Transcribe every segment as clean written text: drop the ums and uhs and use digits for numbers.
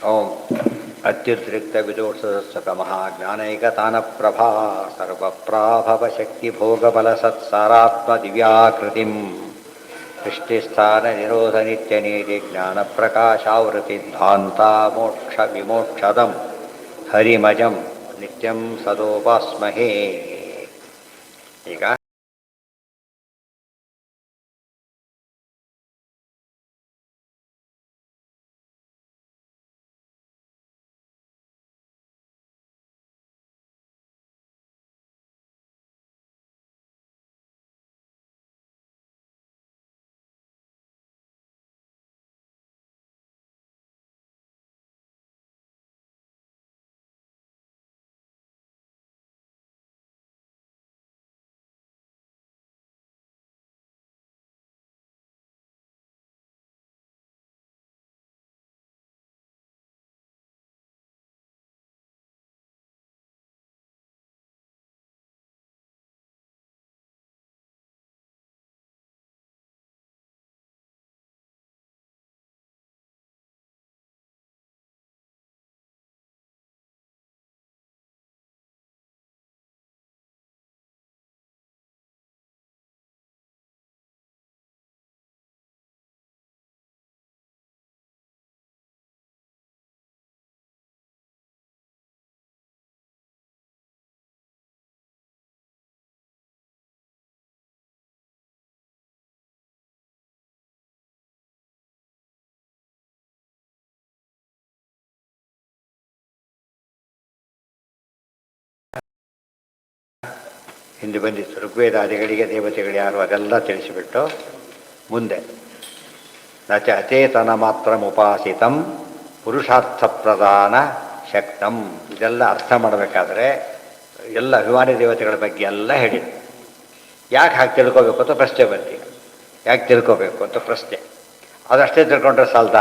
ಓಂ ಅತ್ಯುದ್ರಿಕ್ತ ವಿದೋಷಸ್ಸಕ ಮಹಾಜ್ಞಾನೈಕತಾನಪ್ರಭಾ ಸರ್ವಪ್ರಾಭವಶಕ್ತಿಭೋಗಬಲಸತ್ಸಾರಾತ್ಮದಿವ್ಯಾಕೃತಿಂ ಸೃಷ್ಟಿಸ್ಥಾನನಿರೋಧನಿತ್ಯನೇತಿ ಜ್ಞಾನಪ್ರಕಾಶಾವೃತಿಧ್ವಾಂತಾ ಮೋಕ್ಷವಿಮೋಕ್ಷದಂ ಹರಿಮಜಂ ನಿತ್ಯಂ ಸದೋಪಾಸ್ಮಹೇ. ಈಗ ಹಿಂದೆ ಬಂದಿತ್ತು ಋಗ್ವೇದಾದಿಗಳಿಗೆ ದೇವತೆಗಳು ಯಾರು ಅದೆಲ್ಲ ತಿಳಿಸಿಬಿಟ್ಟು ಮುಂದೆ ನಚ ಅಚೇತನ ಮಾತ್ರ ಉಪಾಸಿತಂ ಪುರುಷಾರ್ಥ ಪ್ರಧಾನ ಶಕ್ತಂ ಇದೆಲ್ಲ ಅರ್ಥ ಮಾಡಬೇಕಾದ್ರೆ ಎಲ್ಲ ಅಭಿಮಾನಿ ದೇವತೆಗಳ ಬಗ್ಗೆ ಎಲ್ಲ ಹೇಳಿದ್ರು. ಯಾಕೆ ಹಾಗೆ ತಿಳ್ಕೋಬೇಕು ಅಂತ ಪ್ರಶ್ನೆ ಬಂತು. ಯಾಕೆ ತಿಳ್ಕೋಬೇಕು ಅಂತ ಪ್ರಶ್ನೆ. ಅದಷ್ಟೇ ತಿಳ್ಕೊಂಡ್ರೆ ಸಾಲ್ದ?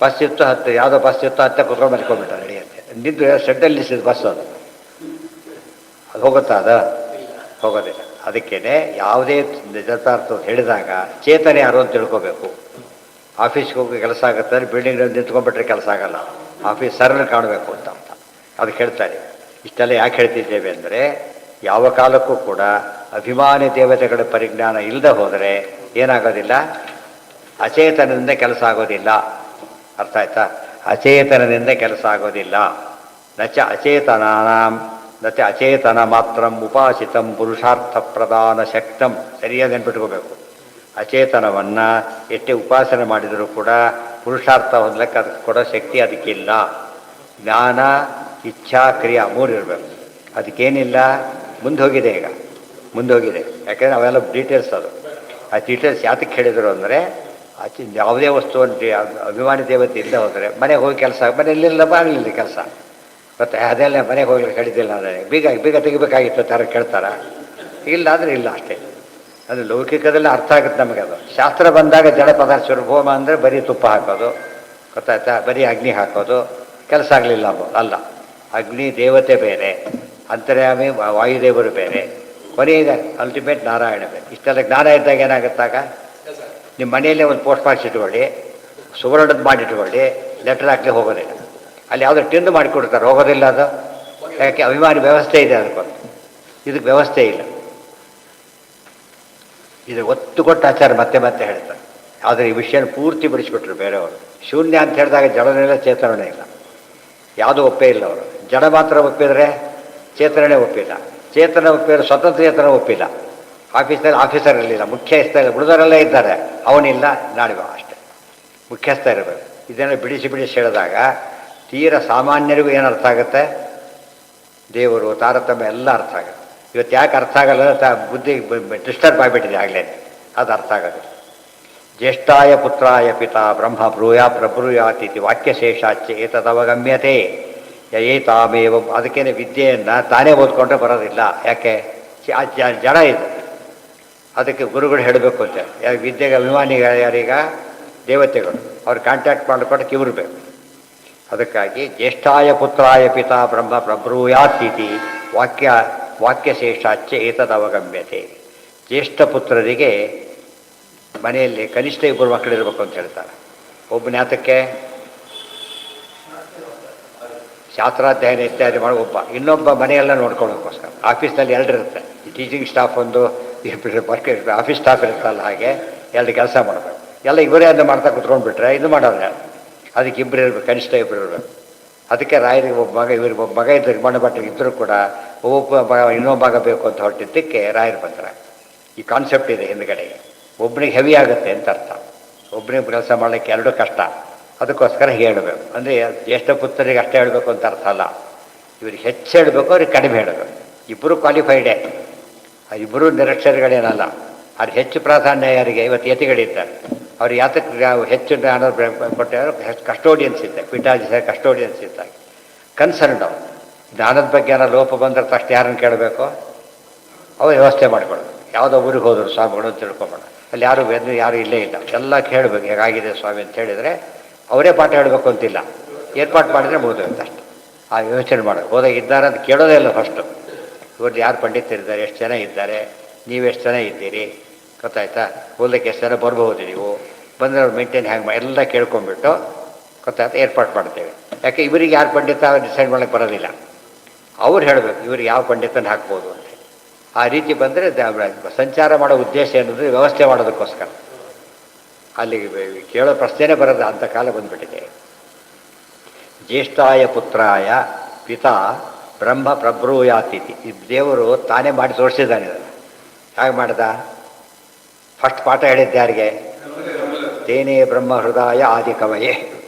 ಬಸ್ ಇತ್ತು ಹತ್ತು, ಯಾವುದೋ ಬಸ್ ಇತ್ತು ಹತ್ತೆ ಕುತ್ಕೊಂಡು ಮಲ್ಕೊಂಡ್ಬಿಟ್ಟ ನಡೆಯುತ್ತೆ. ನಿಂತು ಶೆಡ್ಡಲ್ಲಿ ನಿಲ್ಲಿಸಿದ ಬಸ್ ಅದು ಹೋಗುತ್ತಾ? ಅದು ಹೋಗೋದಿಲ್ಲ. ಅದಕ್ಕೇನೆ ಯಾವುದೇ ಜತಾರ್ಥ ಹೇಳಿದಾಗ ಚೇತನೆ ಯಾರು ಅಂತ ತಿಳ್ಕೋಬೇಕು. ಆಫೀಸ್ಗೆ ಹೋಗಿ ಕೆಲಸ ಆಗುತ್ತೆ, ಬಿಲ್ಡಿಂಗ್ ನಿಂತ್ಕೊಂಡ್ಬಿಟ್ರೆ ಕೆಲಸ ಆಗಲ್ಲ, ಆಫೀಸ್ ಸರ್ನ ಕಾಣಬೇಕು ಅಂತ ಅದಕ್ಕೆ ಹೇಳ್ತಾರೆ. ಇಷ್ಟೆಲ್ಲ ಯಾಕೆ ಹೇಳ್ತಿದ್ದೇವೆ ಅಂದರೆ, ಯಾವ ಕಾಲಕ್ಕೂ ಕೂಡ ಅಭಿಮಾನಿ ದೇವತೆಗಳ ಪರಿಜ್ಞಾನ ಇಲ್ಲದೆ ಹೋದರೆ ಏನಾಗೋದಿಲ್ಲ, ಅಚೇತನದಿಂದ ಕೆಲಸ ಆಗೋದಿಲ್ಲ. ಅರ್ಥ ಆಯ್ತಾ? ಅಚೇತನದಿಂದ ಕೆಲಸ ಆಗೋದಿಲ್ಲ. ನಚ ಅಚೇತನಾನಾಂ ನಚ ಅಚೇತನ ಮಾತ್ರ ಉಪಾಸಿತಂ ಪುರುಷಾರ್ಥ ಪ್ರಧಾನ ಶಕ್ತಂ. ಸರಿಯಾಗಿ ನೆನ್ಪಿಟ್ಕೋಬೇಕು. ಅಚೇತನವನ್ನು ಎಷ್ಟೇ ಉಪಾಸನೆ ಮಾಡಿದರೂ ಕೂಡ ಪುರುಷಾರ್ಥ ಹೊಂದಲಿಕ್ಕೆ ಅದಕ್ಕೆ ಕೊಡೋ ಶಕ್ತಿ ಅದಕ್ಕಿಲ್ಲ. ಜ್ಞಾನ, ಇಚ್ಛಾ, ಕ್ರಿಯಾ ಮೂರು ಇರಬೇಕು. ಅದಕ್ಕೇನಿಲ್ಲ, ಮುಂದೆ ಹೋಗಿದೆ. ಈಗ ಮುಂದೆ ಹೋಗಿದೆ. ಯಾಕೆಂದರೆ ಅವೆಲ್ಲ ಡೀಟೇಲ್ಸ್. ಅದು ಆ ಡೀಟೇಲ್ಸ್ ಯಾತಕ್ಕೆ ಹೇಳಿದರು ಅಂದರೆ, ಯಾವುದೇ ವಸ್ತುವನ್ನು ಅಭಿಮಾನಿ ದೇವತೆ ಇಲ್ಲದೆ ಹೋದರೆ ಮನೆಗೆ ಹೋಗಿ ಕೆಲಸ, ಮನೆಯಲ್ಲಿಲ್ಲ ಆಗಲಿಲ್ಲ ಕೆಲಸ. ಮತ್ತು ಅದೆಲ್ಲ ಮನೆಗೆ ಹೋಗ್ಲಿಕ್ಕೆ ಹೇಳಿದ್ದಿಲ್ಲ ಅಂದರೆ ಬೀಗ ತೆಗಿಬೇಕಾಗಿತ್ತು ಥರ ಕೇಳ್ತಾರ? ಇಲ್ಲ ಅಂದರೆ ಇಲ್ಲ ಅಷ್ಟೇ. ಅದು ಲೌಕಿಕದಲ್ಲಿ ಅರ್ಥ ಆಗುತ್ತೆ ನಮಗೆ. ಅದು ಶಾಸ್ತ್ರ ಬಂದಾಗ ಜಡ ಪದಾರ್ಥ ಹೋಮ ಅಂದರೆ ಬರೀ ತುಪ್ಪ ಹಾಕೋದು, ಗೊತ್ತಾಯ್ತಾ? ಬರೀ ಅಗ್ನಿ ಹಾಕೋದು, ಕೆಲಸ ಆಗಲಿಲ್ಲ ಅಲ್ಲ. ಅಗ್ನಿ ದೇವತೆ ಬೇರೆ, ಅಂತರ್ಯಾಮಿ ವಾಯುದೇವರು ಬೇರೆ, ಕೊನೆಗೆ ಅಲ್ಟಿಮೇಟ್ ನಾರಾಯಣ ಬೇರೆ. ಇಷ್ಟೆಲ್ಲ ಜ್ಞಾನ ಇದ್ದಾಗ ಏನಾಗುತ್ತಾಗ, ನಿಮ್ಮ ಮನೆಯಲ್ಲೇ ಒಂದು ಪೋಸ್ಟ್ ಬಾಕ್ಸ್ ಇಟ್ಕೊಳ್ಳಿ, ಸುವರ್ಣದ್ದು ಮಾಡಿಟ್ಕೊಳ್ಳಿ, ಲೆಟ್ರ್ ಹಾಕಲಿ ಹೋಗೋದಿಲ್ಲ. ಅಲ್ಲಿ ಯಾವುದೋ ಟಿಂದು ಮಾಡಿಕೊಡ್ತಾರೆ, ಹೋಗೋದಿಲ್ಲ. ಅದು ಯಾಕೆ? ಅಭಿಮಾನಿ ವ್ಯವಸ್ಥೆ ಇದೆ ಅದಕ್ಕೊಂದು. ಇದಕ್ಕೆ ವ್ಯವಸ್ಥೆ ಇಲ್ಲ. ಇದು ಒತ್ತು ಕೊಟ್ಟು ಆಚಾರ ಮತ್ತೆ ಮತ್ತೆ ಹೇಳ್ತಾರೆ. ಆದರೆ ಈ ವಿಷಯನ ಪೂರ್ತಿ ಬಿಡಿಸ್ಬಿಟ್ರು ಬೇರೆಯವರು. ಶೂನ್ಯ ಅಂತ ಹೇಳಿದಾಗ ಜಡನೆಲ್ಲ ಚೇತನನೇ ಇಲ್ಲ, ಯಾವುದೂ ಒಪ್ಪೇ ಇಲ್ಲ. ಅವರು ಜಡ ಮಾತ್ರ ಒಪ್ಪಿದರೆ ಚೇತನನೇ ಒಪ್ಪಿಲ್ಲ, ಚೇತನ ಒಪ್ಪಿದರೆ ಸ್ವತಂತ್ರ ಚೇತನ ಒಪ್ಪಿಲ್ಲ. ಆಫೀಸ್ನಲ್ಲಿ ಆಫೀಸರ್ ಇರಲಿಲ್ಲ, ಮುಖ್ಯಸ್ಥ ಇಲ್ಲ, ಉಳಿದವರೆಲ್ಲ ಇದ್ದಾರೆ, ಅವನಿಲ್ಲ, ನಾಡಿವ ಅಷ್ಟೇ. ಮುಖ್ಯಸ್ಥ ಇರಬೇಕು. ಇದನ್ನು ಬಿಡಿಸಿ ಹೇಳಿದಾಗ ತೀರ ಸಾಮಾನ್ಯರಿಗೂ ಏನು ಅರ್ಥ ಆಗುತ್ತೆ? ದೇವರು ತಾರತಮ್ಯ ಎಲ್ಲ ಅರ್ಥ ಆಗುತ್ತೆ. ಇವತ್ತು ಯಾಕೆ ಅರ್ಥ ಆಗಲ್ಲ? ಬುದ್ಧಿ ಡಿಸ್ಟರ್ಬ್ ಆಗಿಬಿಟ್ಟಿದೆ ಆಗಲೇ, ಅದು ಅರ್ಥ ಆಗೋದು. ಜ್ಯೇಷ್ಠಾಯ ಪುತ್ರಾಯ ಪಿತಾ ಬ್ರಹ್ಮ ಬ್ರೂಯಾ ಪ್ರಬ್ರೂಯಾತಿಥಿ ವಾಕ್ಯಶೇಷಾಚ್ಯ ಏತದವಗಮ್ಯತೆ ಏತಾಮೇವ. ಅದಕ್ಕೇನೆ ವಿದ್ಯೆಯನ್ನು ತಾನೇ ಓದ್ಕೊಂಡ್ರೆ ಬರೋದಿಲ್ಲ. ಯಾಕೆ? ಜಡ ಇದು. ಅದಕ್ಕೆ ಗುರುಗಳು ಹೇಳಬೇಕು ಅಂತ. ವಿದ್ಯೆಗೆ ಅಭಿಮಾನಿಗಳು ಯಾರೀಗ? ದೇವತೆಗಳು. ಅವ್ರು ಕಾಂಟ್ಯಾಕ್ಟ್ ಮಾಡಿಕೊಟ್ಟು ಇವ್ರಬೇಕು. ಅದಕ್ಕಾಗಿ ಜ್ಯೇಷ್ಠಾಯ ಪುತ್ರಾಯ ಪಿತಾ ಬ್ರಹ್ಮ ಪ್ರಬ್ರೂಯಾತಿಥಿ ವಾಕ್ಯಶೇಷಾಚ್ಯ ಏತದವಗಮ್ಯತೆ. ಜ್ಯೇಷ್ಠ ಪುತ್ರರಿಗೆ ಮನೆಯಲ್ಲಿ ಕನಿಷ್ಠ ಇಬ್ಬರು ಮಕ್ಕಳಿರಬೇಕು ಅಂತ ಹೇಳ್ತಾರೆ. ಒಬ್ಬನ ಯಾತಕ್ಕೆ? ಶಾಸ್ತ್ರಾಧ್ಯಯನ ಇತ್ಯಾದಿ ಮಾಡಿ ಒಬ್ಬ, ಇನ್ನೊಬ್ಬ ಮನೆಯೆಲ್ಲ ನೋಡ್ಕೊಳ್ಳೋಕ್ಕೋಸ್ಕರ. ಆಫೀಸ್ನಲ್ಲಿ ಎರಡು ಇರುತ್ತೆ, ಟೀಚಿಂಗ್ ಸ್ಟಾಫ್ ಒಂದು, ವರ್ಕ್ ಆಫೀಸ್ ಸ್ಟಾಫ್ ಇರುತ್ತಲ್ಲ, ಹಾಗೆ ಎರಡು ಕೆಲಸ ಮಾಡಬೇಕು. ಎಲ್ಲ ಇವರೇ ಅದನ್ನು ಮಾಡ್ತಾ ಕುತ್ಕೊಂಡ್ಬಿಟ್ರೆ ಇದು ಮಾಡೋದು. ಅದಕ್ಕೆ ಇಬ್ಬರು ಇರಬೇಕು, ಕನಿಷ್ಠ ಇಬ್ಬರು ಇರಬೇಕು. ಅದಕ್ಕೆ ರಾಯರಿಗೆ ಒಬ್ಬ ಮಗ, ಇವ್ರಿಗೆ ಒಬ್ಬ ಮಗ ಇದ್ದರು, ಮಣ್ಣು ಬಟ್ಟೆ ಇದ್ದರೂ ಕೂಡ ಒಬ್ಬ ಮಗ ಇನ್ನೊಬ್ಬ ಮಗ ಬೇಕು ಅಂತ ಹೊರಟಿದ್ದಕ್ಕೆ ರಾಯರು ಬಂತಾರೆ. ಈ ಕಾನ್ಸೆಪ್ಟ್ ಇದೆ ಹಿಂದ್ಗಡೆಗೆ. ಒಬ್ಬನಿಗೆ ಹೆವಿ ಆಗುತ್ತೆ ಅಂತ ಅರ್ಥ. ಒಬ್ಬನಿಗೆ ಕೆಲಸ ಮಾಡಲಿಕ್ಕೆ ಎರಡೂ ಕಷ್ಟ, ಅದಕ್ಕೋಸ್ಕರ ಹೇಳಬೇಕು. ಅಂದರೆ ಜ್ಯೇಷ್ಠ ಪುತ್ರರಿಗೆ ಅಷ್ಟೇ ಹೇಳಬೇಕು ಅಂತ ಅರ್ಥ ಅಲ್ಲ. ಇವ್ರಿಗೆ ಹೆಚ್ಚು ಹೇಳಬೇಕು, ಅವ್ರಿಗೆ ಕಡಿಮೆ ಹೇಳಬೇಕು. ಇಬ್ಬರು ಕ್ವಾಲಿಫೈಡೇ, ಇಬ್ಬರು ನಿರಕ್ಷರಗಳೇನಲ್ಲ. ಅದು ಹೆಚ್ಚು ಪ್ರಾಧಾನ್ಯ ಯಾರಿಗೆ? ಇವತ್ತು ಯತಿಗಳಿದ್ದಾರೆ, ಅವ್ರು ಯಾತಕ್ಕೆ ಹೆಚ್ಚು ಜ್ಞಾನ ಕೊಟ್ಟವರು? ಕಸ್ಟೋಡಿಯನ್ಸ್ ಇದ್ದೆ, ಪಿಟಾಜಿ ಕಸ್ಟೋಡಿಯನ್ಸ್ ಇದ್ದಾಗ ಕನ್ಸರ್ನ್ಡ್ ಅವರು. ಜ್ಞಾನದ ಬಗ್ಗೆ ಏನೋ ಲೋಪ ಬಂದರೆ ತಕ್ಷಣ ಯಾರನ್ನು ಕೇಳಬೇಕು? ಅವ್ರು ವ್ಯವಸ್ಥೆ ಮಾಡಿಕೊಡೋದು. ಯಾವುದೋ ಊರಿಗೆ ಹೋದರು ಸ್ವಾಮಿಗಳು ಅಂತ ತಿಳ್ಕೊಬೇಡ, ಅಲ್ಲಿ ಯಾರು ಇಲ್ಲೇ ಇಲ್ಲ, ಎಲ್ಲ ಕೇಳಬೇಕು ಹೇಗಾಗಿದೆ ಸ್ವಾಮಿ ಅಂತ ಹೇಳಿದರೆ ಅವರೇ ಪಾಠ ಹೇಳಬೇಕು ಅಂತಿಲ್ಲ, ಏರ್ಪಾటు ಮಾಡಿದರೆ ಮುಗಿದೋಗುತ್ತೆ ಅಷ್ಟೆ. ಆ ಯೋಚನೆ ಮಾಡೋದು. ಹೋದಾಗ ಇದ್ದಾರೆ ಅಂತ ಕೇಳೋದೇ ಇಲ್ಲ ಫಸ್ಟು. ಇವ್ರದ್ದು ಯಾರು ಪಂಡಿತರಿದ್ದಾರೆ, ಎಷ್ಟು ಜನ ಇದ್ದಾರೆ, ನೀವೆಷ್ಟು ಜನ ಇದ್ದೀರಿ, ಗೊತ್ತಾಯ್ತಾ? ಹೋಗ್ಲಿಕ್ಕೆ ಎಷ್ಟು ಜನ ಬರ್ಬೋದು, ನೀವು ಬಂದರೆ ಅವ್ರು ಮೇಂಟೈನ್ ಹ್ಯಾಂಗೆ ಎಲ್ಲ ಕೇಳ್ಕೊಂಡ್ಬಿಟ್ಟು ಗೊತ್ತಾಯ್ತಾ ಏರ್ಪಾಡು ಮಾಡ್ತೇವೆ. ಯಾಕೆ ಇವರಿಗೆ ಯಾರು ಪಂಡಿತ ಡಿಸೈಡ್ ಮಾಡೋಕ್ಕೆ ಬರೋದಿಲ್ಲ, ಅವ್ರು ಹೇಳಬೇಕು ಇವ್ರಿಗೆ ಯಾವ ಪಂಡಿತನ ಹಾಕ್ಬೋದು ಅಂತ. ಆ ರೀತಿ ಬಂದರೆ ಸಂಚಾರ ಮಾಡೋ ಉದ್ದೇಶ ಏನಂದರೆ ವ್ಯವಸ್ಥೆ ಮಾಡೋದಕ್ಕೋಸ್ಕರ. ಅಲ್ಲಿ ಕೇಳೋ ಪ್ರಶ್ನೆನೇ ಬರೋದು, ಅಂಥ ಕಾಲ ಬಂದುಬಿಟ್ಟಿದೆ. ಜ್ಯೇಷ್ಠಾಯ ಪುತ್ರಾಯ ಪಿತಾ ಬ್ರಹ್ಮ ಪ್ರಬ್ರೂಯಾತಿಥಿ. ಈ ದೇವರು ತಾನೇ ಮಾಡಿ ತೋರಿಸಿದ್ದಾನೆ. ಇದನ್ನು ಹೇಗೆ ಮಾಡ್ದ? ಫಸ್ಟ್ ಪಾಠ ಹೇಳಿದ್ದೆ ಯಾರಿಗೆ? ತೇನೇ ಬ್ರಹ್ಮ ಹೃದಯ ಆದಿ ಕವಯೇ.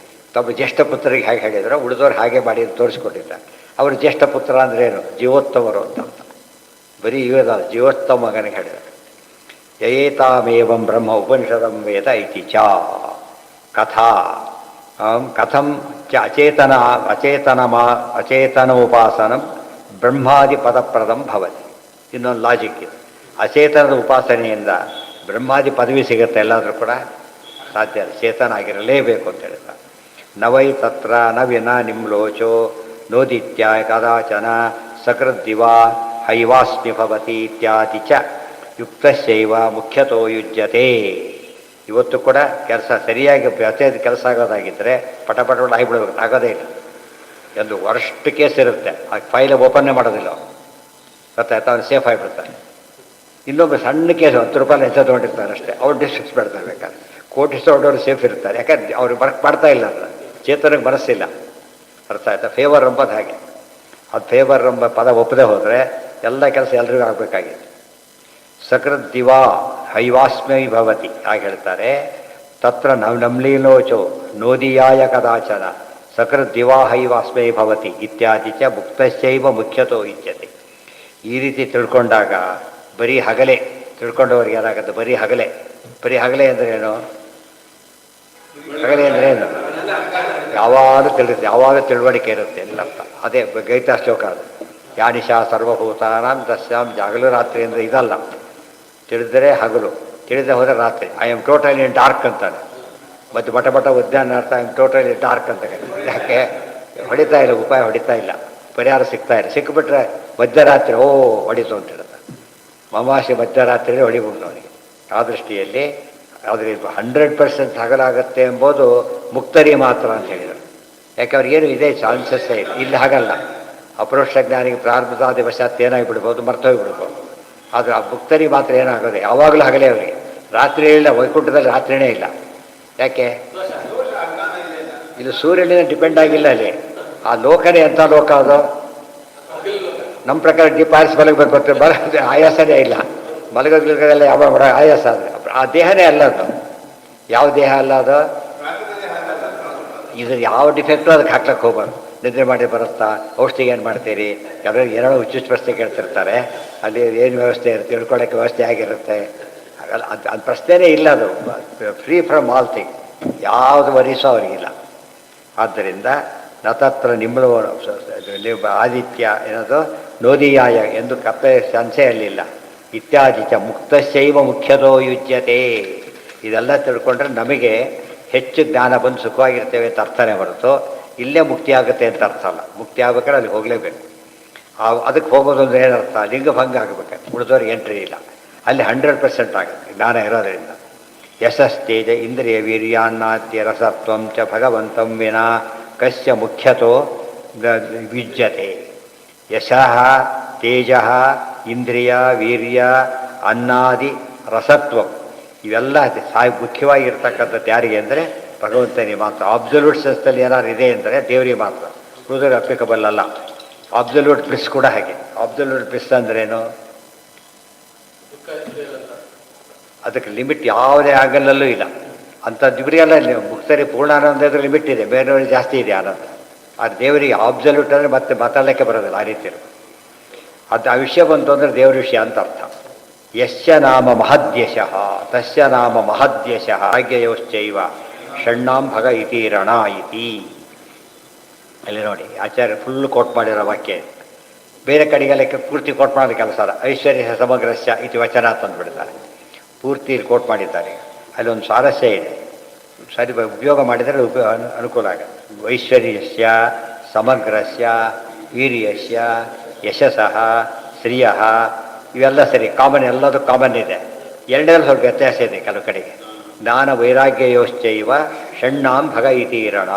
ತಮ್ಮ ಜ್ಯೇಷ್ಠ ಪುತ್ರರಿಗೆ ಹೇಗೆ ಹೇಳಿದ್ರು, ಉಳಿದವ್ರು ಹಾಗೆ ಮಾಡಿ ತೋರಿಸ್ಕೊಟ್ಟಿದ್ದ. ಅವರು ಜ್ಯೇಷ್ಠ ಪುತ್ರ ಅಂದ್ರೇನು? ಜೀವೋತ್ತಮರು ಅಂತ. ಬರೀ ಇವದ ಜೀವೋತ್ತಮ ಮಗನಿಗೆ ಹೇಳಿದರು. ಯಯೇತಾಮೇವಂ ಬ್ರಹ್ಮ ಉಪನಿಷದಂ ವೇದ ಇತಿ ಚ ಕಥಾ ಕಥಂ ಚ ಅಚೇತನೋಪಾಸನಂ ಬ್ರಹ್ಮಾದಿ ಪದಪ್ರದಂ ಭವತಿ. ಇನ್ನೊಂದು ಲಾಜಿಕ್ ಇದೆ. ಅಚೇತನದ ಉಪಾಸನೆಯಿಂದ ಬ್ರಹ್ಮಾದಿ ಪದವಿ ಸಿಗುತ್ತೆ, ಎಲ್ಲಾದರೂ ಕೂಡ ಸಾಧ್ಯ. ಚೇತನ ಆಗಿರಲೇಬೇಕು ಅಂತ ಹೇಳಿದ. ನವೈ ತತ್ರ ನವಿನ ನಿಮ್ಲೋಚೋ ನೋದಿತ್ಯ ಕದಾಚನ ಸಕೃದ್ದಿವಾ ಹೈವಾಸ್ಮಿ ಭವತಿ ಇತ್ಯಾದಿ ಚ ಯುಕ್ತಶೈವ ಮುಖ್ಯತೋ ಯುಜ್ಯತೆ. ಇವತ್ತು ಕೂಡ ಕೆಲಸ ಸರಿಯಾಗಿ ಅತ್ಯಂತ ಕೆಲಸ ಆಗೋದಾಗಿದ್ದರೆ ಪಟ ಆಗಿಬಿಡ್ಬೇಕು, ಆಗೋದೇ ಇಲ್ಲ. ಒಂದು ವರ್ಸ್ಟ್ ಕೇಸ್ ಇರುತ್ತೆ, ಆ ಫೈಲ್ ಓಪನ್ನೇ ಮಾಡೋದಿಲ್ಲ, ಗೊತ್ತಾಯ್ತು, ಅವನು ಸೇಫ್ ಆಗಿಬಿಡ್ತಾನೆ. ಇನ್ನೊಬ್ಬ ಸಣ್ಣ ಕೇಸ್ 10 ರೂಪಾಯಿ ಹೆಚ್ಚು ತೊಗೊಂಡಿರ್ತಾರೆ ಅಷ್ಟೇ, ಅವ್ರು ಡಿಸ್ಟ್ರಿಕ್ಸ್ ಬಿಡ್ತಾರೆ. ಬೇಕಾದ್ರೆ ಕೋಟಿ ತೊಗೊಂಡವ್ರು ಸೇಫ್ ಇರ್ತಾರೆ, ಯಾಕಂದ್ರೆ ಅವ್ರಿಗೆ ವರ್ಕ್ ಮಾಡ್ತಾ ಇಲ್ಲ, ಅಲ್ಲ ಚೇತನಿಗೆ ಮನಸ್ಸಿಲ್ಲ. ಅರ್ಥ ಆಯ್ತಾ? ಫೇವರ್ ಎಂಬುದು ಹಾಗೆ. ಅದು ಫೇವರ್ ಎಂಬ ಪದ ಒಪ್ಪದೆ ಹೋದರೆ ಎಲ್ಲ ಕೆಲಸ ಎಲ್ರಿಗೂ ಆಗಬೇಕಾಗಿತ್ತು. ಸಕೃದ್ದಿವಾ ಹೈವಾಸ್ಮೈ ಭವತಿ ಹಾಗೆ ಹೇಳ್ತಾರೆ. ತತ್ರ ನಮ್ಲೀಲೋಚೋ ನೋದಿಯಾಯ ಕದಾಚನ ಸಕೃದ್ದಿವಾ ಹೈವಾಸ್ಮೈ ಭವತಿ ಇತ್ಯಾದಿ ಚ ಮುಕ್ತಶೈವ ಮುಖ್ಯತೋ ಇಚ್ಯತೆ. ಈ ರೀತಿ ತಿಳ್ಕೊಂಡಾಗ ಬರೀ ಹಗಲೇ ತಿಳ್ಕೊಂಡವ್ರಿಗೆ ಏನಾಗುತ್ತೆ? ಬರೀ ಹಗಲೇ. ಬರೀ ಹಗಲೇ ಅಂದರೆ ಏನು? ಹಗಲೇ ಅಂದರೆ ಏನು? ಯಾವಾಗ ತಿಳಿಯುತ್ತೆ, ಯಾವಾಗ ತಿಳುವಳಿಕೆ ಇರುತ್ತೆ ಎಲ್ಲ ಅರ್ಥ. ಅದೇ ಗೀತಾ ಶ್ಲೋಕ ಅದು. ಯಾನಿಶಾ ಸರ್ವಭೂತಾನಾಂ ತಸ್ಯಾಂ ಜಾಗಲು ರಾತ್ರಿ ಅಂದರೆ ಇದಲ್ಲ. ತಿಳಿದರೆ ಹಗಲು, ತಿಳಿದೇ ಹೋದರೆ ರಾತ್ರಿ. I am totally in dark ಅಂತಾನೆ. ಮತ್ತು ಬಟ ಉದ್ಯಾನ ಅರ್ಥ ಐ ಆಮ್ ಟೋಟಲಿ ಡಾರ್ಕ್ ಅಂತ ಕರೀತಾರೆ. ಯಾಕೆ? ಹೊಡಿತಾ ಇಲ್ಲ, ಉಪಾಯ ಹೊಡಿತಾ ಇಲ್ಲ, ಪರಿಹಾರ ಸಿಗ್ತಾ ಇಲ್ಲ. ಸಿಕ್ಕಿಬಿಟ್ರೆ ಮಧ್ಯರಾತ್ರಿ ಹೊಡಿತು ಅಂತ ಹೇಳ್ತಾರೆ. ಅಮಾವಾಸ್ಯೆ ಮಧ್ಯರಾತ್ರಿ ಹೊಡಿಬಹುದು ಅವನಿಗೆ. ಆ ದೃಷ್ಟಿಯಲ್ಲಿ ಆದರೆ 100% ಹಗಲಾಗತ್ತೆ ಎಂಬುದು ಮುಕ್ತರಿ ಮಾತ್ರ ಅಂತ ಹೇಳಿದರು. ಯಾಕೆ ಅವ್ರಿಗೇನು ಇದೇ ಚಾನ್ಸಸ್ಸೇ ಇಲ್ಲ. ಇಲ್ಲಿ ಹಾಗಲ್ಲ. ಅಪರೋಕ್ಷ ಜ್ಞಾನಿಗೆ ಪ್ರಾರಬ್ಧಾದಿ ವಶಾತ್ ಏನಾಗಿಬಿಡ್ಬೋದು, ಮರ್ತೋಗಿಬಿಡ್ಬೋದು. ಆದರೆ ಆ ಮುಕ್ತರಿ ಮಾತ್ರ ಏನಾಗೋದು, ಯಾವಾಗಲೂ ಹಗಲೇ ಅವರಿಗೆ. ರಾತ್ರಿ ಇಲ್ಲ, ವೈಕುಂಠದಲ್ಲಿ ರಾತ್ರಿಯೇ ಇಲ್ಲ. ಯಾಕೆ? ಇದು ಸೂರ್ಯನಿಂದ ಡಿಪೆಂಡ್ ಆಗಿಲ್ಲ. ಅಲ್ಲಿ ಆ ಲೋಕನೇ ಎಂಥ ಲೋಕ ಅದು? ನಮ್ಮ ಪ್ರಕಾರ ಡಿಪಾರಿಸಿ ಮಲಗಬೇಕು ಅಂತ ಆಯಾಸನೇ ಇಲ್ಲ. ಮಲಗೋದ್ಗೆಲ್ಲ ಯಾವಾಗ ಆಯಾಸ ಆದರೆ ಆ ದೇಹನೇ ಅಲ್ಲ ಅದು. ಯಾವ ದೇಹ ಅಲ್ಲ ಅದು? ಇದು ಯಾವ ಡಿಫೆಕ್ಟು ಅದಕ್ಕೆ ಹಾಕ್ಲಿಕ್ಕೆ ಹೋಗ್ಬಾರ್ದು. ನಿದ್ರೆ ಮಾಡಿ ಬರುತ್ತಾ, ಔಷಧಿಗೆ ಏನು ಮಾಡ್ತೀರಿ, ಕೆಲವರು ಏನೋ ಹುಚ್ಚುಚ್ಚು ಪ್ರಶ್ನೆ ಕೇಳ್ತಿರ್ತಾರೆ. ಅಲ್ಲಿ ಏನು ವ್ಯವಸ್ಥೆ ಇರುತ್ತೆ, ತಿಳ್ಕೊಳ್ಳೋಕ್ಕೆ ವ್ಯವಸ್ಥೆ ಆಗಿರುತ್ತೆ. ಅದು ಪ್ರಶ್ನೆನೇ ಇಲ್ಲ. ಅದು ಫ್ರೀ ಫ್ರಮ್ ಆಲ್ ಥಿಂಗ್, ಯಾವುದು ವರಿಸೋ ಅವರಿಗಿಲ್ಲ. ಆದ್ದರಿಂದ ನತತ್ರ ನಿಮ್ಮಳು ಆದಿತ್ಯ ಏನದು ನೋದಿಯಾಯ ಎಂದು ಕಪ್ಪೆ ಸಂಶೆಯಲ್ಲಿಲ್ಲ. ಇತ್ಯಾದಿ ಚ ಮುಕ್ತಶೈವ ಮುಖ್ಯತೋ ಯುಜ್ಯತೆ. ಇದೆಲ್ಲ ತಿಳ್ಕೊಂಡ್ರೆ ನಮಗೆ ಹೆಚ್ಚು ಜ್ಞಾನ ಬಂದು ಸುಖವಾಗಿರ್ತೇವೆ ಅಂತ ಅರ್ಥನೇ ಹೊರತು ಇಲ್ಲೇ ಮುಕ್ತಿ ಆಗುತ್ತೆ ಅಂತ ಅರ್ಥ ಅಲ್ಲ. ಮುಕ್ತಿ ಆಗ್ಬೇಕಾದ್ರೆ ಅಲ್ಲಿ ಹೋಗಲೇಬೇಕು. ಅದಕ್ಕೆ ಹೋಗೋದು ಅಂದರೆ ಏನರ್ಥ? ಲಿಂಗಭಂಗ ಆಗಬೇಕು, ಉಳಿದವ್ರಿಗೆ ಎಂಟ್ರಿ ಇಲ್ಲ. ಅಲ್ಲಿ 100% ಆಗುತ್ತೆ ಜ್ಞಾನ ಇರೋದರಿಂದ. ಯಶಸ್ತೇಜ ಇಂದ್ರಿಯ ವೀರ್ಯಾನ್ನಾದ್ಯ ರಸತ್ವಂ ಚ ಭಗವಂತಂ ವಿನಾ ಕಸ್ಯ ಮುಖ್ಯತೋ ವಿಜ್ಯತೆ. ಯಶಃ ತೇಜ ಇಂದ್ರಿಯ ವೀರ್ಯ ಅನ್ನಾದಿ ರಸತ್ವ ಇವೆಲ್ಲ ಮುಖ್ಯವಾಗಿರ್ತಕ್ಕಂಥದ್ದು ಯಾರಿಗೆ ಅಂದರೆ ಭಗವಂತನಿಗೆ ಮಾತ್ರ. ಅಬ್ಸಲ್ಯೂಟ್ ಸೆನ್ಸ್ನಲ್ಲಿ ಏನಾದ್ರು ಇದೆ ಅಂದರೆ ದೇವರಿಗೆ ಮಾತ್ರ, ಉಳಿದವ್ರಿಗೆ ಅಪ್ಲಿಕಬಲ್ ಅಲ್ಲ. ಅಬ್ಸಲ್ಯೂಟ್ ಬ್ಲಿಸ್ ಕೂಡ ಹಾಗೆ. ಅಬ್ಸಲ್ಯೂಟ್ ಬ್ಲಿಸ್ ಅಂದ್ರೇನು? ಅದಕ್ಕೆ ಲಿಮಿಟ್ ಯಾವುದೇ ಆಗಲ್ಲೂ ಇಲ್ಲ. ಅಂಥದ್ದು ಇವರಿಗೆಲ್ಲ ಮುಕ್ತರಿಗೆ ಪೂರ್ಣ ಆನಂದ ಇದ್ರೆ ಲಿಮಿಟ್ ಇದೆ, ಬೇರೆಯವ್ರಿಗೆ ಜಾಸ್ತಿ ಇದೆ ಆನಂದ. ಆದರೆ ದೇವರಿಗೆ ಅಬ್ಸಲ್ಯೂಟ್ ಅಂದರೆ ಮತ್ತೆ ಮಾತಾಡಲಿಕ್ಕೆ ಬರೋದಿಲ್ಲ, ಆ ರೀತಿ ಇರುತ್ತೆ. ಅದು ಆ ವಿಷಯ ಬಂತು ಅಂದರೆ ದೇವರ ವಿಷಯ ಅಂತ ಅರ್ಥ. ಯಶ್ಯ ನಾಮ ಮಹದ್ಯಶಃ ತಸ್ಯ ನಾಮ ಮಹದ್ಯಶಃ ಭಾಗ್ಯಯೋಶ್ಚೈವ ಷಣ್ಣಾಂ ಭಗ ಇತೀರಣ ಇತಿ. ಅಲ್ಲಿ ನೋಡಿ ಆಚಾರ್ಯ ಫುಲ್ ಕೋಟ್ ಮಾಡಿರೋ ವಾಕ್ಯ. ಬೇರೆ ಕಡೆಗೆಲ್ಲ ಪೂರ್ತಿ ಕೋಟ್ ಮಾಡೋದು ಕೆಲಸ ಅಲ್ಲ. ಐಶ್ವರ್ಯ ಸಮಗ್ರಸ್ಯ ಇತಿ ವಚನ ತಂದುಬಿಡ್ತಾರೆ, ಪೂರ್ತಿ ಕೋಟ್ ಮಾಡಿದ್ದಾರೆ. ಅಲ್ಲೊಂದು ಸ್ವಾರಸ್ಯ ಇದೆ, ಸರಿ ಉಪಯೋಗ ಮಾಡಿದರೆ ಅನುಕೂಲ ಆಗುತ್ತೆ. ಐಶ್ವರ್ಯಸ್ಯ ಸಮಗ್ರಸ್ಯ ವೀರ್ಯಸ್ಯ ಯಶಸ್ಸಃ ಶ್ರಿಯ ಇವೆಲ್ಲ ಸರಿ, ಕಾಮನ್, ಎಲ್ಲದೂ ಕಾಮನ್ ಇದೆ. ಎರಡರಲ್ಲಿ ಸ್ವಲ್ಪ ವ್ಯತ್ಯಾಸ ಇದೆ ಕೆಲವು ಕಡೆಗೆ. ಜ್ಞಾನ ವೈರಾಗ್ಯಯೋಶ್ಚೈವ ಷಣ್ಣಾಂ ಭಗ ಇತೀರಣ.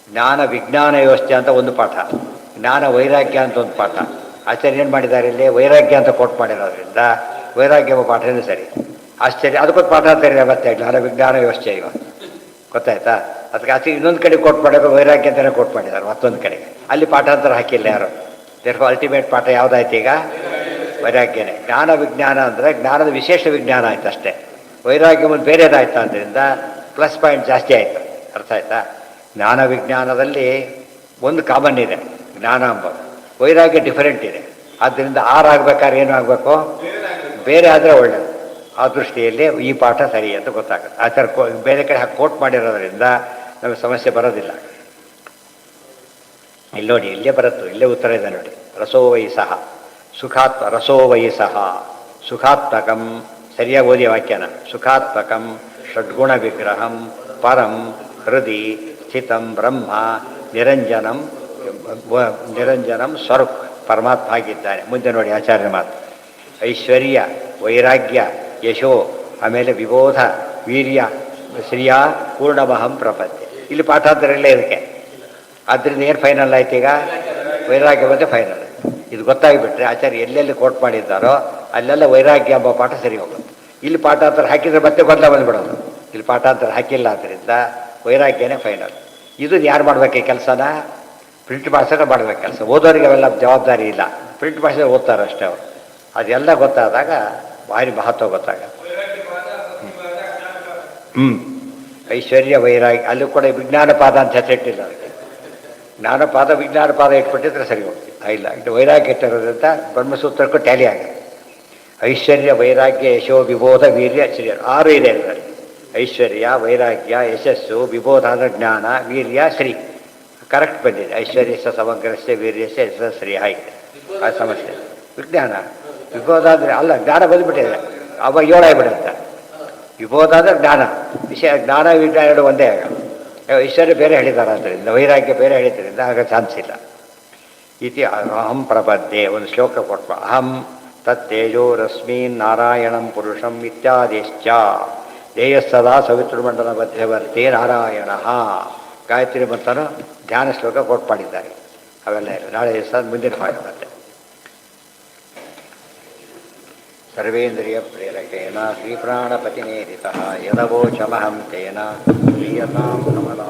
ಜ್ಞಾನ ವಿಜ್ಞಾನ ಯೋಶ್ಚೆ ಅಂತ ಒಂದು ಪಾಠ, ಜ್ಞಾನ ವೈರಾಗ್ಯ ಅಂತ ಒಂದು ಪಾಠ. ಆಚಾರ್ಯ ಏನು ಮಾಡಿದ್ದಾರೆ ಇಲ್ಲಿ? ವೈರಾಗ್ಯ ಅಂತ ಕೋಟ್ ಮಾಡಿರೋದ್ರಿಂದ ವೈರಾಗ್ಯ ಪಾಠನೇ ಸರಿ. ಆಶ್ಚರ್ಯ, ಅದಕ್ಕೊಂದು ಪಾಠ ಅಂತಾರೆ ಮತ್ತೆ, ಜ್ಞಾನ ವಿಜ್ಞಾನ ಯೋಶ್ಚೆ ಇವ, ಗೊತ್ತಾಯ್ತಾ? ಅದಕ್ಕೆ ಆಚೆ ಇನ್ನೊಂದು ಕಡೆ ಕೋಟ್ ಮಾಡಿದ್ರು ವೈರಾಗ್ಯ ಅಂತಲೇ ಕೋಟ್ ಮಾಡಿದ್ದಾರೆ ಮತ್ತೊಂದು ಕಡೆಗೆ. ಅಲ್ಲಿ ಪಾಠಾಂತರ ಹಾಕಿಲ್ಲ ಯಾರು. ದೇರ್ಫ್ ಅಲ್ಟಿಮೇಟ್ ಪಾಠ ಯಾವುದಾಯ್ತು ಈಗ? ವೈರಾಗ್ಯನೇ. ಜ್ಞಾನ ವಿಜ್ಞಾನ ಅಂದರೆ ಜ್ಞಾನದ ವಿಶೇಷ ವಿಜ್ಞಾನ ಆಯ್ತು ಅಷ್ಟೇ. ವೈರಾಗ್ಯ ಒಂದು ಬೇರೆದಾಯ್ತು, ಆದ್ದರಿಂದ ಪ್ಲಸ್ ಪಾಯಿಂಟ್ ಜಾಸ್ತಿ ಆಯಿತು. ಅರ್ಥ ಆಯ್ತಾ? ಜ್ಞಾನ ವಿಜ್ಞಾನದಲ್ಲಿ ಒಂದು ಕಾಮನ್ ಇದೆ, ಜ್ಞಾನ ಅಂಬೋದು. ವೈರಾಗ್ಯ ಡಿಫರೆಂಟ್ ಇದೆ. ಆದ್ದರಿಂದ ಆಗಬೇಕಾದ್ರೆ ಏನು ಆಗಬೇಕು? ಬೇರೆ ಆದರೆ ಒಳ್ಳೆಯದು. ಆ ದೃಷ್ಟಿಯಲ್ಲಿ ಈ ಪಾಠ ಸರಿ ಅಂತ ಗೊತ್ತಾಗುತ್ತೆ. ಆ ಥರ ಬೇರೆ ಕಡೆ ಹಾಕಿ ಕೋಟ್ ಮಾಡಿರೋದ್ರಿಂದ ನಮಗೆ ಸಮಸ್ಯೆ ಬರೋದಿಲ್ಲ. ಇಲ್ಲಿ ನೋಡಿ, ಇಲ್ಲೇ ಬರುತ್ತೋ, ಇಲ್ಲೇ ಉತ್ತರ ಇದೆ ನೋಡಿ. ರಸೋ ವಯಸ್ಸಃ ರಸೋ ವಯಸ್ಸಃ ಸುಖಾತ್ಮಕಂ, ಸರಿಯಾಗಿ ಓದಿಯ ವಾಕ್ಯನ. ಸುಖಾತ್ಮಕಂ ಷಡ್ಗುಣ ವಿಗ್ರಹಂ ಪರಂ ಹೃದಯ ಸ್ಥಿತಂ ಬ್ರಹ್ಮ ನಿರಂಜನಂ ಸ್ವರೂಪ್ ಪರಮಾತ್ಮ ಆಗಿದ್ದಾನೆ. ಮುಂದೆ ನೋಡಿ ಆಚಾರ್ಯ ಮಾತು. ಐಶ್ವರ್ಯ ವೈರಾಗ್ಯ ಯಶೋ ಆಮೇಲೆ ವಿಬೋಧ ವೀರ್ಯ ಶ್ರಿಯ ಪೂರ್ಣಮಹಂ ಪ್ರಪಂಚ. ಇಲ್ಲಿ ಪಾಠಾಂತರಲ್ಲೇ ಇದಕ್ಕೆ. ಆದ್ದರಿಂದ ಏನು ಫೈನಲ್ ಆಯ್ತು ಈಗ? ವೈರಾಗ್ಯ ಬಂದರೆ ಫೈನಲ್. ಇದು ಗೊತ್ತಾಗಿಬಿಟ್ರೆ ಆಚಾರ್ಯ ಎಲ್ಲೆಲ್ಲಿ ಕೋಟ್ ಮಾಡಿದ್ದಾರೋ ಅಲ್ಲೆಲ್ಲ ವೈರಾಗ್ಯ ಎಂಬ ಪಾಠ ಸರಿ ಹೋಗುತ್ತೆ. ಇಲ್ಲಿ ಪಾಠಾಂತರ ಹಾಕಿದರೆ ಮತ್ತೆ ಗೊಂದಲ ಬಂದುಬಿಡೋದು. ಇಲ್ಲಿ ಪಾಠಾಂತರ ಹಾಕಿಲ್ಲ, ಆದ್ದರಿಂದ ವೈರಾಗ್ಯನೇ ಫೈನಲ್. ಇದನ್ನು ಯಾರು ಮಾಡಬೇಕು ಈ ಕೆಲಸನ? ಪ್ರಿಂಟ್ ಮಾಡಿಸೋಕೆ ಮಾಡಬೇಕು ಕೆಲಸ. ಓದೋರಿಗೆ ಅವೆಲ್ಲ ಜವಾಬ್ದಾರಿ ಇಲ್ಲ, ಪ್ರಿಂಟ್ ಮಾಡಿಸಿದ್ರೆ ಓದ್ತಾರೆ ಅಷ್ಟೇ ಅವರು. ಅದೆಲ್ಲ ಗೊತ್ತಾದಾಗ ಭಾರಿ ಮಹತ್ವ ಗೊತ್ತಾಗತ್ತೆ. ಐಶ್ವರ್ಯ ವೈರಾಗ್ಯ, ಅಲ್ಲೂ ಕೂಡ ವಿಜ್ಞಾನ ಪಾದ ಅಂತ ಹೆಸರಿಟ್ಟಿಲ್ಲ ಅದಕ್ಕೆ. ಜ್ಞಾನಪಾದ ವಿಜ್ಞಾನ ಪಾದ ಇಟ್ಬಿಟ್ಟಿದ್ರೆ ಸರಿ ಹೋಗ್ತೀವಿ. ಇಲ್ಲ, ಇದು ವೈರಾಗ್ಯ ಇಟ್ಟಿರೋದ್ರಿಂದ ಬ್ರಹ್ಮಸೂತ್ರಕ್ಕೂ ಟ್ಯಾಲಿ ಆಗುತ್ತೆ. ಐಶ್ವರ್ಯ ವೈರಾಗ್ಯ ಯಶೋ ವಿಬೋಧ ವೀರ್ಯ ಶ್ರೀಯ 6 ಇದೆ ಇದರಲ್ಲಿ. ಐಶ್ವರ್ಯ ವೈರಾಗ್ಯ ಯಶಸ್ಸು ವಿಬೋಧ ಅಂದರೆ ಜ್ಞಾನ, ವೀರ್ಯ ಶ್ರೀ ಕರೆಕ್ಟ್ ಬಂದಿದೆ. ಐಶ್ವರ್ಯಸ ಸಮಗ್ರಸ್ಯ ವೀರ್ಯಸ ಯಶಸ್ಸ ಶ್ರೀ ಆಗಿದೆ. ಆ ಸಮಸ್ಯೆ ವಿಜ್ಞಾನ. ವಿಬೋಧ ಅಂದರೆ ಅಲ್ಲ, ಜ್ಞಾನ ಬಂದುಬಿಟ್ಟಿದೆ, ಅವಾಗ 7 ಆಗಿಬಿಡುತ್ತೆ. ವಿಬೋಧ ಅಂದರೆ ಜ್ಞಾನ ವಿಷಯ, ಜ್ಞಾನ ವಿಜ್ಞಾನ ಎರಡು ಒಂದೇ ಆಗಲ್ಲ. ಐಶ್ವರ್ಯ ಬೇರೆ ಹೇಳಿದ್ದಾರೆ, ಆದ್ದರಿಂದ ವೈರಾಗ್ಯ ಬೇರೆ ಹೇಳಿದ್ದರಿಂದ ಆಗ ಚಾನ್ಸ್ ಇಲ್ಲ. ಇತಿ ಅಹಂ ಪ್ರಪದ್ಯೆ ಒಂದು ಶ್ಲೋಕ ಕೊಟ್ಟ. ಅಹಂ ತತ್ತೇಜೋ ರಶ್ಮೀನ್ ನಾರಾಯಣಂ ಪುರುಷಂ ಇತ್ಯಾದಿಶ್ಚ ಧ್ಯೇಯಸ್ಸದಾ ಸವಿತೃಮಂಡಲ ಮಧ್ಯವರ್ತಿ ನಾರಾಯಣ. ಗಾಯತ್ರಿ ಮಂತ್ರನು ಧ್ಯಾನ ಶ್ಲೋಕ ಕೋಟ್ ಮಾಡಿದ್ದಾರೆ. ಅವೆಲ್ಲ ನಾಳೆ ದಿವಸ ಮುಂದಿನ ಭಾಗ ಮತ್ತೆ. ಸರ್ವೇಂದ್ರಿಯ ಪ್ರೇರಕೇಣ ಶ್ರೀಪ್ರಾಣಪತಿನೇರಿತಃ ಯದವೋಚಮಹಂ ತೇನ ಪ್ರಿಯತಾಂ ಕಮಲಾ